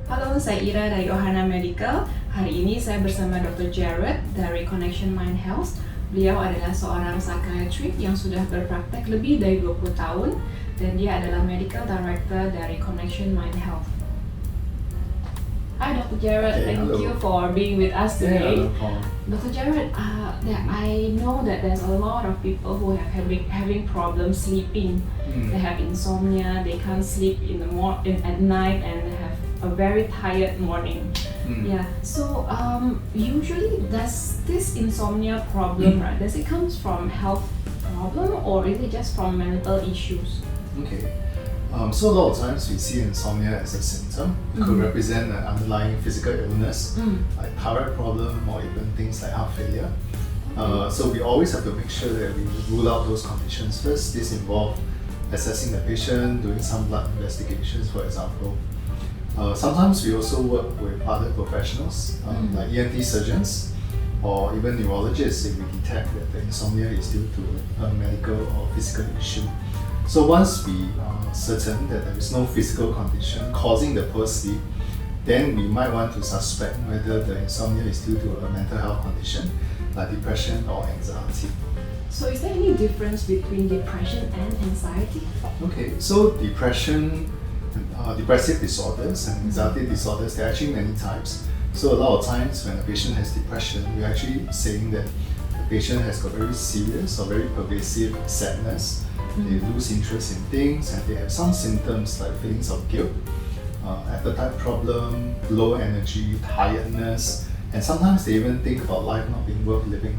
Halo, saya Ira dari Ohana Medical. Hari ini saya bersama Dokter Jared dari Connections MindHealth. Beliau adalah seorang psikiatri yang sudah berpraktek lebih dari 20 tahun dan dia adalah Medical Director dari Connections MindHealth. Hi Dr. Jared, thank you for being with us today. No problem. Dr. Jared, I know that there's a lot of people who are having problems sleeping. They have insomnia, they can't sleep at night and they have a very tired morning. Yeah. So usually does this insomnia problem, right? Does it comes from health problem or is it just from mental issues? Okay. So a lot of times we see insomnia as a symptom. It could represent an underlying physical illness, like thyroid problem or even things like heart failure. So we always have to make sure that we rule out those conditions first. This involves assessing the patient, doing some blood investigations, for example. Sometimes we also work with other professionals, like ENT surgeons or even neurologists if we detect that the insomnia is due to a medical or physical issue. So once we are certain that there is no physical condition causing the poor sleep, then we might want to suspect whether the insomnia is due to a mental health condition like depression or anxiety. So is there any difference between depression and anxiety? Okay, so depression, depressive disorders and anxiety disorders, there are actually many types. So a lot of times when a patient has depression, we're actually saying that the patient has got very serious or very pervasive sadness. They lose interest in things and they have some symptoms like feelings of guilt, appetite problem, low energy, tiredness, and sometimes they even think about life not being worth living.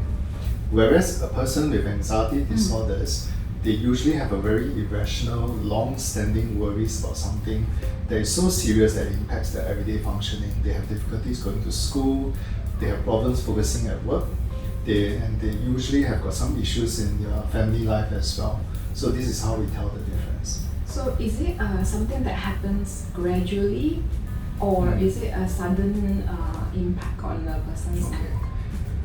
Whereas a person with anxiety disorders, they usually have a very irrational, long-standing worries about something that is so serious that it impacts their everyday functioning. They have difficulties going to school, they have problems focusing at work, they usually have got some issues in their family life as well. So this is how we tell the difference. So is it something that happens gradually or is it a sudden impact on the person's Okay.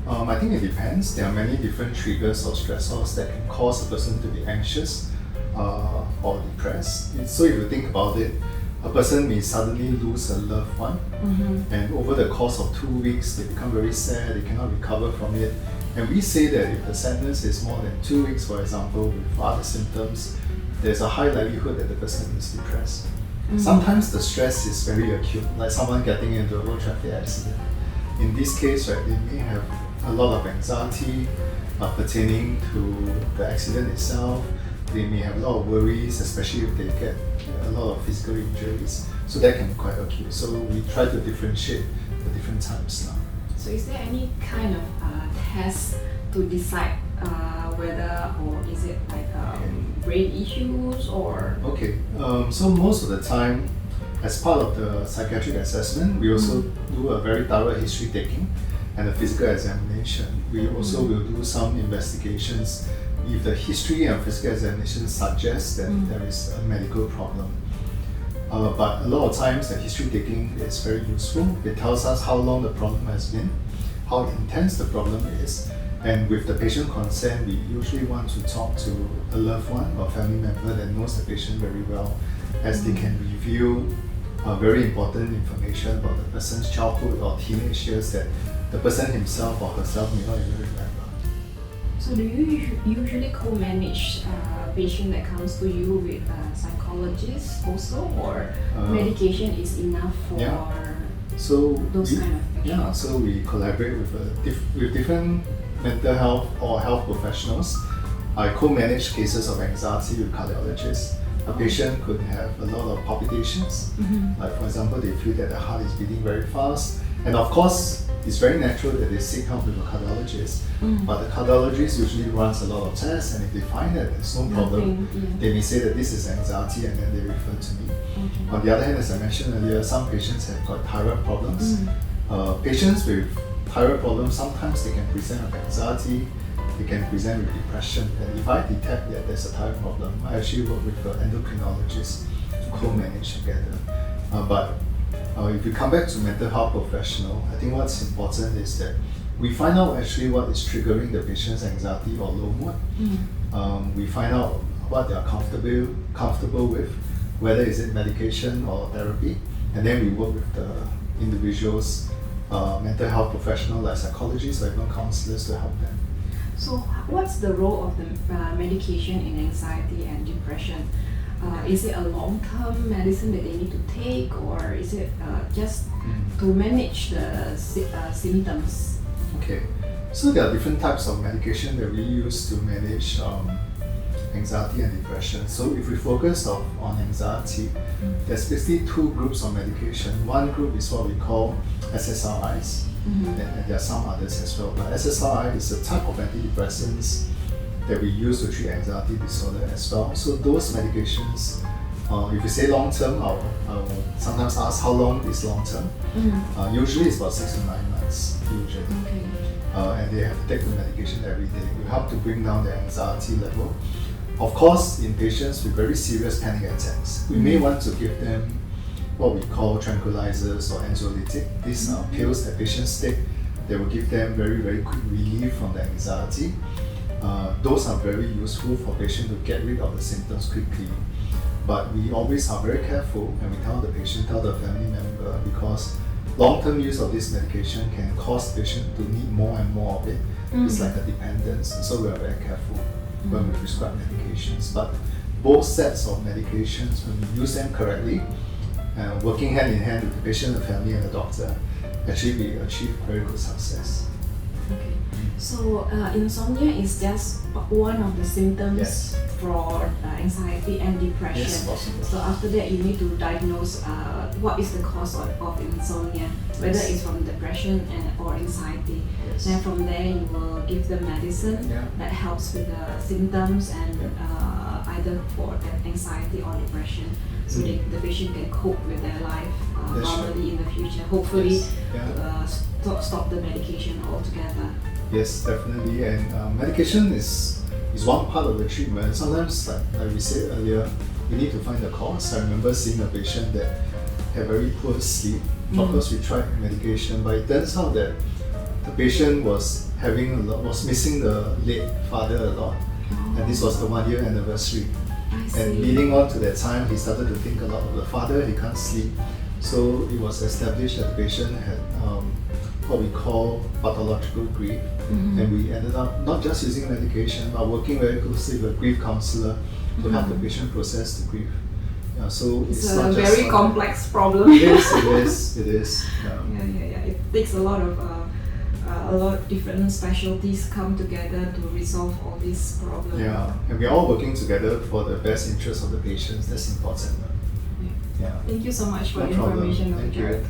I think it depends. There are many different triggers or stressors that can cause a person to be anxious or depressed. So if you think about it, a person may suddenly lose a loved one, and over the course of 2 weeks, they become very sad, they cannot recover from it. And we say that if the sadness is more than 2 weeks, for example, with other symptoms, there's a high likelihood that the person is depressed. Sometimes the stress is very acute, like someone getting into a road traffic accident. In this case, right, they may have a lot of anxiety pertaining to the accident itself. They may have a lot of worries, especially if they get a lot of physical injuries. So that can be quite acute. So we try to differentiate the different types now. So is there any kind of test to decide whether or is it like brain issues or? Okay, so most of the time, as part of the psychiatric assessment, we also do a very thorough history taking and a physical examination. We also will do some investigations if the history and physical examination suggests that there is a medical problem. But a lot of times the history taking is very useful. It tells us how long the problem has been, how intense the problem is, and with the patient consent, we usually want to talk to a loved one or family member that knows the patient very well, as they can reveal very important information about the person's childhood or teenage years that the person himself or herself may not even remember. So do you usually co-manage a patient that comes to you with a psychologist also, or medication is enough for those kind of patients? Yeah, so we collaborate with different mental health or health professionals. I co-manage cases of anxiety with cardiologists. A patient could have a lot of palpitations, like for example, they feel that the heart is beating very fast. And of course, it's very natural that they seek help with a cardiologist, but the cardiologist usually runs a lot of tests, and if they find that there's no problem, they may say that this is anxiety and then they refer to me. On the other hand, as I mentioned earlier, some patients have got thyroid problems. Patients with thyroid problems, sometimes they can present with anxiety, they can present with depression, and if I detect that there's a thyroid problem, I actually work with the endocrinologist to co-manage together. But if you come back to mental health professional, I think what's important is that we find out actually what is triggering the patient's anxiety or low mood. We find out what they are comfortable with, whether is it medication or therapy, and then we work with the individuals, mental health professionals like psychologists or even counselors to help them. So what's the role of the medication in anxiety and depression? Is it a long-term medicine that they need to take, or is it just to manage the symptoms? Okay, so there are different types of medication that we use to manage anxiety and depression. So if we focus on anxiety, there's basically two groups of medication. One group is what we call SSRIs, and there are some others as well. But SSRI is a type of antidepressants that we use to treat anxiety disorder as well. So those medications, if you say long term, I'll sometimes ask how long is long term. Usually it's about 6 to 9 months, usually. Okay. And they have to take the medication every day. We help to bring down their anxiety level. Of course, in patients with very serious panic attacks, we may want to give them what we call tranquilizers or anxiolytic. These are pills that patients take that will give them very, very quick relief from the anxiety. Those are very useful for patients to get rid of the symptoms quickly. But we always are very careful and we tell the patient, tell the family member, because long-term use of this medication can cause the patient to need more and more of it. It's like a dependence, so we are very careful when we prescribe medications. But both sets of medications, when we use them correctly, working hand in hand with the patient, the family, and the doctor, actually we achieve very good success. Okay. So insomnia is just one of the symptoms for anxiety and depression. Yes, possible. So after that, you need to diagnose what is the cause of insomnia, whether it's from depression or anxiety. Then from there, you will give them medicine that helps with the symptoms and either for the anxiety or depression, so the patient can cope with their life normally in the future. Hopefully, stop the medication altogether. Yes, definitely. And medication is one part of the treatment. Sometimes, like we said earlier, we need to find the cause. I remember seeing a patient that had very poor sleep. Of course, we tried medication, but it turns out that the patient was missing the late father a lot, and this was the 1 year anniversary. And leading on to that time, he started to think a lot of the father. He can't sleep, so it was established that the patient had what we call pathological grief, and we ended up not just using medication, but working very closely with a grief counselor to help the patient process the grief. So it's not a just very complex problem. It is. Yeah. It takes a lot of different specialties come together to resolve all these problems. Yeah, and we're all working together for the best interest of the patients. That's important. Yeah. Thank you so much for No the problem. information, Thank Dr. you.